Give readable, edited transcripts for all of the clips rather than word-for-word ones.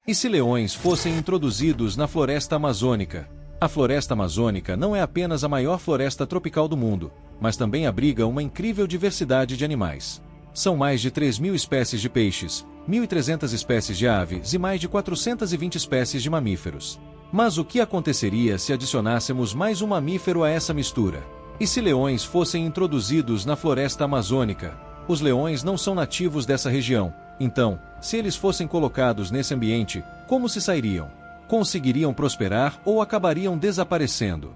E se leões fossem introduzidos na floresta amazônica? A floresta amazônica não é apenas a maior floresta tropical do mundo, mas também abriga uma incrível diversidade de animais. São mais de 3.000 espécies de peixes, 1.300 espécies de aves e mais de 420 espécies de mamíferos. Mas o que aconteceria se adicionássemos mais um mamífero a essa mistura? E se leões fossem introduzidos na floresta amazônica? Os leões não são nativos dessa região, então, se eles fossem colocados nesse ambiente, como se sairiam? Conseguiriam prosperar ou acabariam desaparecendo?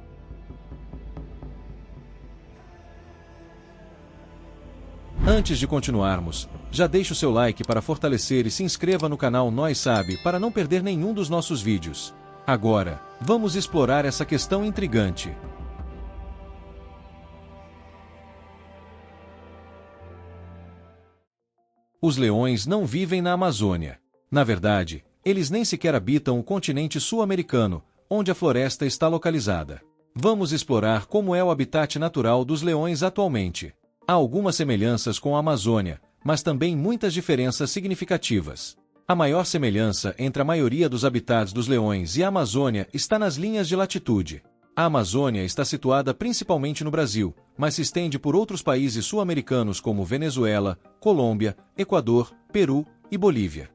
Antes de continuarmos, já deixe o seu like para fortalecer e se inscreva no canal Nós Sabe para não perder nenhum dos nossos vídeos. Agora, vamos explorar essa questão intrigante. Os leões não vivem na Amazônia. Na verdade, eles nem sequer habitam o continente sul-americano, onde a floresta está localizada. Vamos explorar como é o habitat natural dos leões atualmente. Há algumas semelhanças com a Amazônia, mas também muitas diferenças significativas. A maior semelhança entre a maioria dos habitats dos leões e a Amazônia está nas linhas de latitude. A Amazônia está situada principalmente no Brasil, mas se estende por outros países sul-americanos como Venezuela, Colômbia, Equador, Peru e Bolívia.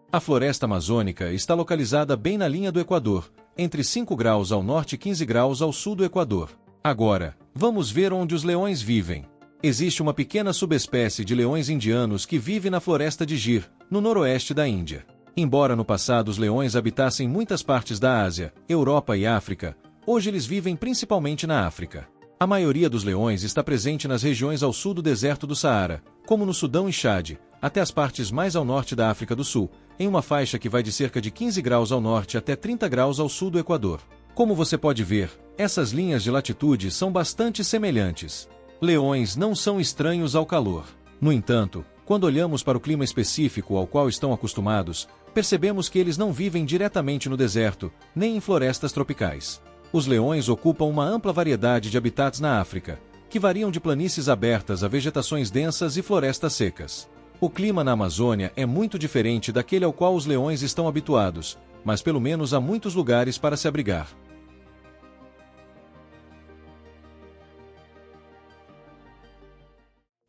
A floresta amazônica está localizada bem na linha do Equador, entre 5 graus ao norte e 15 graus ao sul do Equador. Agora, vamos ver onde os leões vivem. Existe uma pequena subespécie de leões indianos que vive na floresta de Gir, no noroeste da Índia. Embora no passado os leões habitassem muitas partes da Ásia, Europa e África, hoje eles vivem principalmente na África. A maioria dos leões está presente nas regiões ao sul do deserto do Saara, como no Sudão e Chad, até as partes mais ao norte da África do Sul, em uma faixa que vai de cerca de 15 graus ao norte até 30 graus ao sul do Equador. Como você pode ver, essas linhas de latitude são bastante semelhantes. Leões não são estranhos ao calor. No entanto, quando olhamos para o clima específico ao qual estão acostumados, percebemos que eles não vivem diretamente no deserto, nem em florestas tropicais. Os leões ocupam uma ampla variedade de habitats na África, que variam de planícies abertas a vegetações densas e florestas secas. O clima na Amazônia é muito diferente daquele ao qual os leões estão habituados, mas pelo menos há muitos lugares para se abrigar.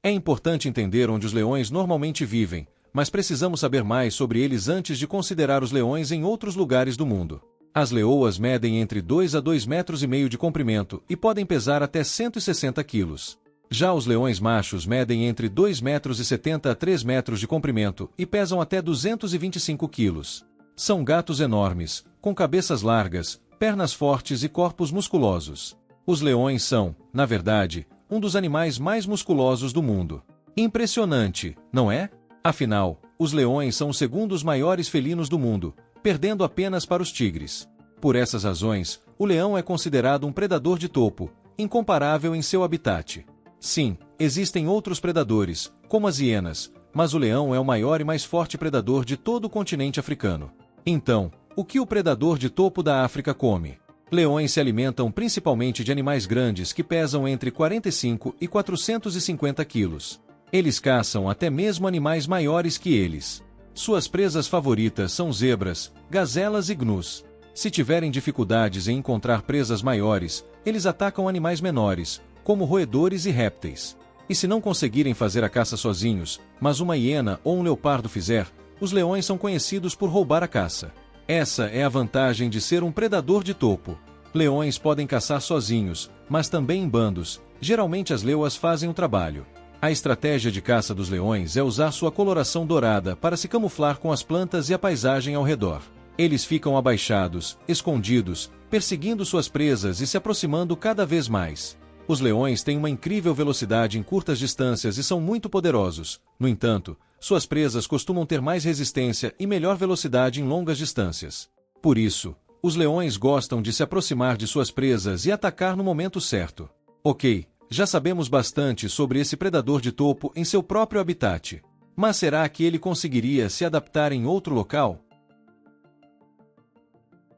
É importante entender onde os leões normalmente vivem, mas precisamos saber mais sobre eles antes de considerar os leões em outros lugares do mundo. As leoas medem entre 2 a 2,5 metros de comprimento e podem pesar até 160 quilos. Já os leões machos medem entre 2,70 metros a 3 metros de comprimento e pesam até 225 quilos. São gatos enormes, com cabeças largas, pernas fortes e corpos musculosos. Os leões são, na verdade, um dos animais mais musculosos do mundo. Impressionante, não é? Afinal, os leões são os segundos maiores felinos do mundo, perdendo apenas para os tigres. Por essas razões, o leão é considerado um predador de topo, incomparável em seu habitat. Sim, existem outros predadores, como as hienas, mas o leão é o maior e mais forte predador de todo o continente africano. Então, o que o predador de topo da África come? Leões se alimentam principalmente de animais grandes que pesam entre 45 e 450 quilos. Eles caçam até mesmo animais maiores que eles. Suas presas favoritas são zebras, gazelas e gnus. Se tiverem dificuldades em encontrar presas maiores, eles atacam animais menores, como roedores e répteis. E se não conseguirem fazer a caça sozinhos, mas uma hiena ou um leopardo fizer, os leões são conhecidos por roubar a caça. Essa é a vantagem de ser um predador de topo. Leões podem caçar sozinhos, mas também em bandos. Geralmente as leoas fazem o trabalho. A estratégia de caça dos leões é usar sua coloração dourada para se camuflar com as plantas e a paisagem ao redor. Eles ficam abaixados, escondidos, perseguindo suas presas e se aproximando cada vez mais. Os leões têm uma incrível velocidade em curtas distâncias e são muito poderosos. No entanto, suas presas costumam ter mais resistência e melhor velocidade em longas distâncias. Por isso, os leões gostam de se aproximar de suas presas e atacar no momento certo. Ok, já sabemos bastante sobre esse predador de topo em seu próprio habitat. Mas será que ele conseguiria se adaptar em outro local?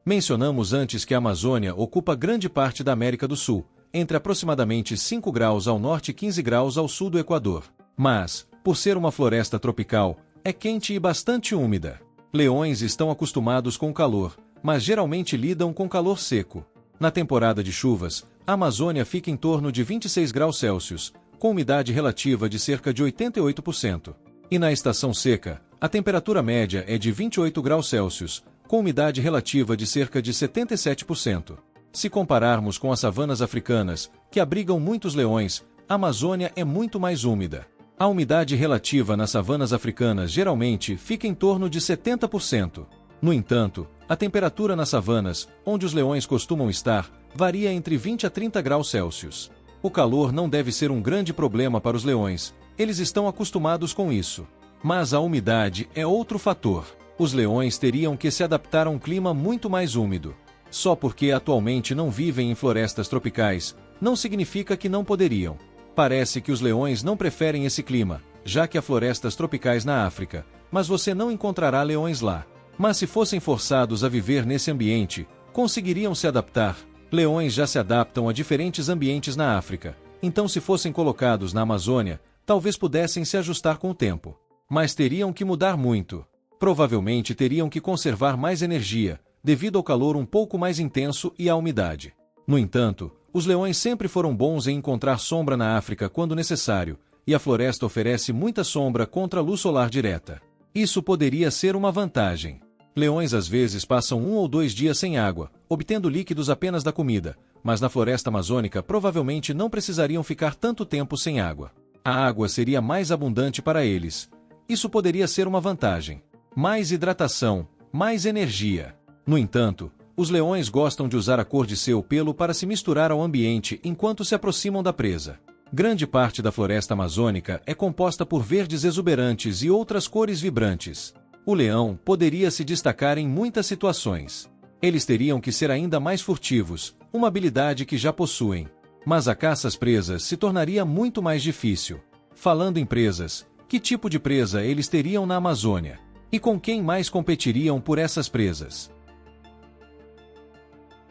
Mencionamos antes que a Amazônia ocupa grande parte da América do Sul, entre aproximadamente 5 graus ao norte e 15 graus ao sul do Equador. Mas, por ser uma floresta tropical, é quente e bastante úmida. Leões estão acostumados com o calor, mas geralmente lidam com calor seco. Na temporada de chuvas, a Amazônia fica em torno de 26 graus Celsius, com umidade relativa de cerca de 88%. E na estação seca, a temperatura média é de 28 graus Celsius, com umidade relativa de cerca de 77%. Se compararmos com as savanas africanas, que abrigam muitos leões, a Amazônia é muito mais úmida. A umidade relativa nas savanas africanas geralmente fica em torno de 70%. No entanto, a temperatura nas savanas, onde os leões costumam estar, varia entre 20 a 30 graus Celsius. O calor não deve ser um grande problema para os leões, eles estão acostumados com isso. Mas a umidade é outro fator. Os leões teriam que se adaptar a um clima muito mais úmido. Só porque atualmente não vivem em florestas tropicais, não significa que não poderiam. Parece que os leões não preferem esse clima, já que há florestas tropicais na África, mas você não encontrará leões lá. Mas se fossem forçados a viver nesse ambiente, conseguiriam se adaptar. Leões já se adaptam a diferentes ambientes na África, então se fossem colocados na Amazônia, talvez pudessem se ajustar com o tempo. Mas teriam que mudar muito. Provavelmente teriam que conservar mais energia, devido ao calor um pouco mais intenso e à umidade. No entanto, os leões sempre foram bons em encontrar sombra na África quando necessário, e a floresta oferece muita sombra contra a luz solar direta. Isso poderia ser uma vantagem. Leões às vezes passam 1 ou 2 dias sem água, obtendo líquidos apenas da comida, mas na floresta amazônica provavelmente não precisariam ficar tanto tempo sem água. A água seria mais abundante para eles. Isso poderia ser uma vantagem. Mais hidratação, mais energia. No entanto, os leões gostam de usar a cor de seu pelo para se misturar ao ambiente enquanto se aproximam da presa. Grande parte da floresta amazônica é composta por verdes exuberantes e outras cores vibrantes. O leão poderia se destacar em muitas situações. Eles teriam que ser ainda mais furtivos, uma habilidade que já possuem. Mas a caça às presas se tornaria muito mais difícil. Falando em presas, que tipo de presa eles teriam na Amazônia? E com quem mais competiriam por essas presas?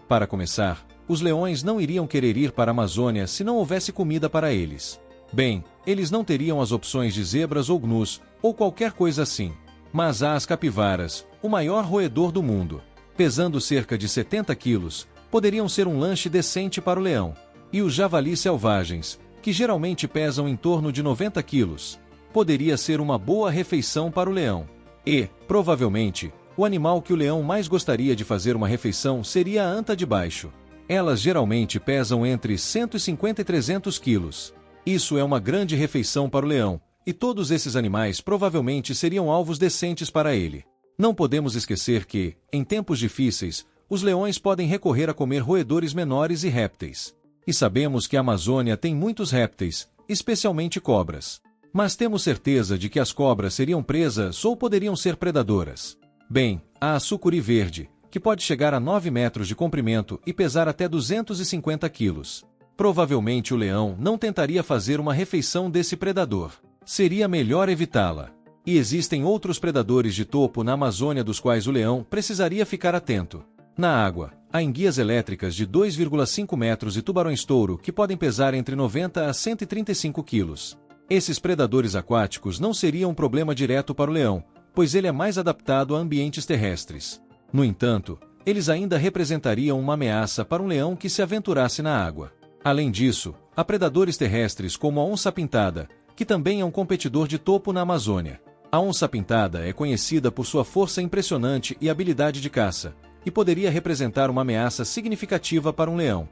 Para começar, os leões não iriam querer ir para a Amazônia se não houvesse comida para eles. Bem, eles não teriam as opções de zebras ou gnus, ou qualquer coisa assim. Mas há as capivaras, o maior roedor do mundo. Pesando cerca de 70 quilos, poderiam ser um lanche decente para o leão. E os javalis selvagens, que geralmente pesam em torno de 90 quilos, poderia ser uma boa refeição para o leão. E, provavelmente, o animal que o leão mais gostaria de fazer uma refeição seria a anta de baixo. Elas geralmente pesam entre 150 e 300 quilos. Isso é uma grande refeição para o leão, e todos esses animais provavelmente seriam alvos decentes para ele. Não podemos esquecer que, em tempos difíceis, os leões podem recorrer a comer roedores menores e répteis. E sabemos que a Amazônia tem muitos répteis, especialmente cobras. Mas temos certeza de que as cobras seriam presas ou poderiam ser predadoras. Bem, há a sucuri verde, que pode chegar a 9 metros de comprimento e pesar até 250 quilos. Provavelmente o leão não tentaria fazer uma refeição desse predador. Seria melhor evitá-la. E existem outros predadores de topo na Amazônia dos quais o leão precisaria ficar atento. Na água, há enguias elétricas de 2,5 metros e tubarões-touro que podem pesar entre 90 a 135 quilos. Esses predadores aquáticos não seriam um problema direto para o leão, pois ele é mais adaptado a ambientes terrestres. No entanto, eles ainda representariam uma ameaça para um leão que se aventurasse na água. Além disso, há predadores terrestres como a onça-pintada, que também é um competidor de topo na Amazônia. A onça-pintada é conhecida por sua força impressionante e habilidade de caça, e poderia representar uma ameaça significativa para um leão.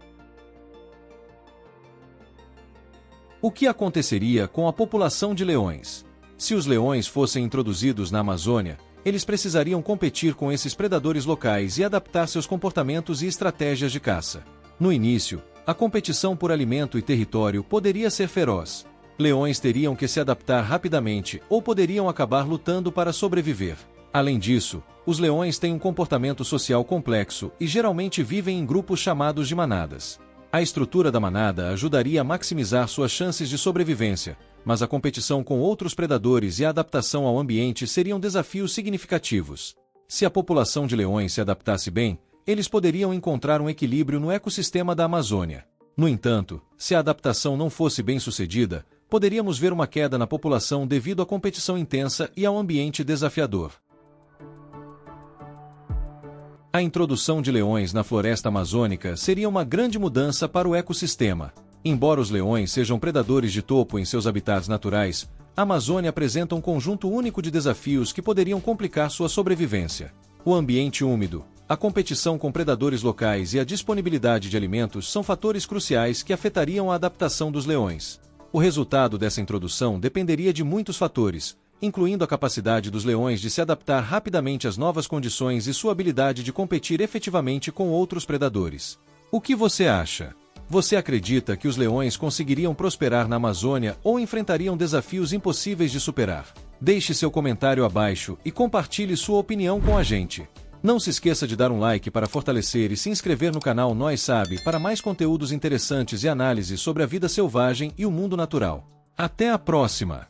O que aconteceria com a população de leões? Se os leões fossem introduzidos na Amazônia, eles precisariam competir com esses predadores locais e adaptar seus comportamentos e estratégias de caça. No início, a competição por alimento e território poderia ser feroz. Leões teriam que se adaptar rapidamente ou poderiam acabar lutando para sobreviver. Além disso, os leões têm um comportamento social complexo e geralmente vivem em grupos chamados de manadas. A estrutura da manada ajudaria a maximizar suas chances de sobrevivência, mas a competição com outros predadores e a adaptação ao ambiente seriam desafios significativos. Se a população de leões se adaptasse bem, eles poderiam encontrar um equilíbrio no ecossistema da Amazônia. No entanto, se a adaptação não fosse bem-sucedida, poderíamos ver uma queda na população devido à competição intensa e ao ambiente desafiador. A introdução de leões na floresta amazônica seria uma grande mudança para o ecossistema. Embora os leões sejam predadores de topo em seus habitats naturais, a Amazônia apresenta um conjunto único de desafios que poderiam complicar sua sobrevivência. O ambiente úmido, a competição com predadores locais e a disponibilidade de alimentos são fatores cruciais que afetariam a adaptação dos leões. O resultado dessa introdução dependeria de muitos fatores, incluindo a capacidade dos leões de se adaptar rapidamente às novas condições e sua habilidade de competir efetivamente com outros predadores. O que você acha? Você acredita que os leões conseguiriam prosperar na Amazônia ou enfrentariam desafios impossíveis de superar? Deixe seu comentário abaixo e compartilhe sua opinião com a gente. Não se esqueça de dar um like para fortalecer e se inscrever no canal Nós Sabe para mais conteúdos interessantes e análises sobre a vida selvagem e o mundo natural. Até a próxima!